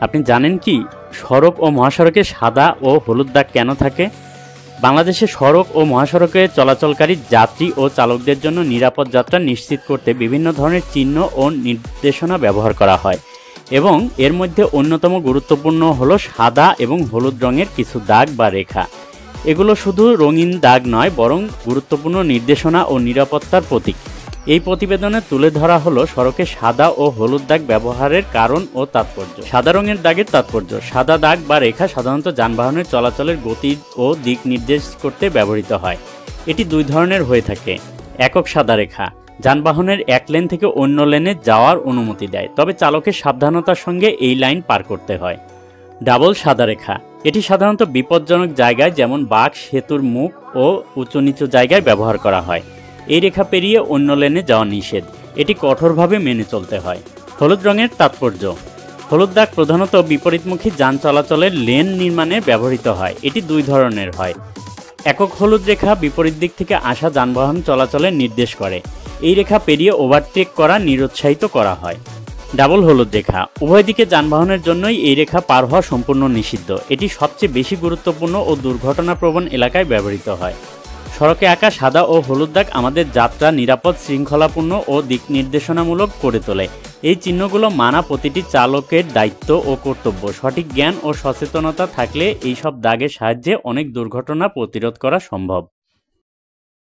আপনি জানেন কি সড়ক ও মহাসড়কে সাদা ও হলুদ দাগ কেন থাকে? বাংলাদেশে সড়ক ও মহাসড়কে চলাচলকারী যাত্রী ও চালকদের জন্য নিরাপদ যাত্রা নিশ্চিত করতে বিভিন্ন ধরনের চিহ্ন ও নির্দেশনা ব্যবহার করা হয় এবং এর মধ্যে অন্যতম গুরুত্বপূর্ণ হলো সাদা এবং হলুদ রঙের কিছু দাগ বা রেখা। এগুলো শুধু রঙিন দাগ নয়, বরং গুরুত্বপূর্ণ নির্দেশনা ও নিরাপত্তার প্রতীক। এই প্রতিবেদনে তুলে ধরা হলো সড়কে সাদা ও হলুদ দাগ ব্যবহারের কারণ ও তাৎপর্য। সাদা রঙের দাগের তাৎপর্য: সাদা দাগ বা রেখা সাধারণত যানবাহনের চলাচলের গতি ও দিক নির্দেশ করতে ব্যবহৃত হয়। এটি দুই ধরনের হয়ে থাকে। একক সাদা রেখা যানবাহনের এক লেন থেকে অন্য লেনে যাওয়ার অনুমতি দেয়, তবে চালকের সাবধানতার সঙ্গে এই লাইন পার করতে হয়। ডাবল সাদা রেখা এটি সাধারণত বিপজ্জনক জায়গায় যেমন বাঁক, সেতুর মুখ ও উঁচু নিচু জায়গায় ব্যবহার করা হয়। এই রেখা পেরিয়ে অন্য লেনে যাওয়া নিষেধ, এটি কঠোরভাবে মেনে চলতে হয়। হলুদ রঙের তাৎপর্য: হলুদ দাগ প্রধানত বিপরীতমুখী যান চলাচলের লেন নির্মাণে ব্যবহৃত হয়। এটি দুই ধরনের হয়। একক হলুদ রেখা বিপরীত দিক থেকে আসা যানবাহন চলাচলের নির্দেশ করে। এই রেখা পেরিয়ে ওভারটেক করা নিরুৎসাহিত করা হয়। ডাবল হলুদ রেখা উভয় দিকে যানবাহনের জন্যই এই রেখা পার হওয়া সম্পূর্ণ নিষিদ্ধ। এটি সবচেয়ে বেশি গুরুত্বপূর্ণ ও দুর্ঘটনাপ্রবণ এলাকায় ব্যবহৃত হয়। সড়কে আঁকা সাদা ও হলুদ দাগ আমাদের যাত্রা নিরাপদ, শৃঙ্খলাপূর্ণ ও দিক নির্দেশনামূলক করে তোলে। এই চিহ্নগুলো মানা প্রতিটি চালকের দায়িত্ব ও কর্তব্য। সঠিক জ্ঞান ও সচেতনতা থাকলে এইসব দাগের সাহায্যে অনেক দুর্ঘটনা প্রতিরোধ করা সম্ভব।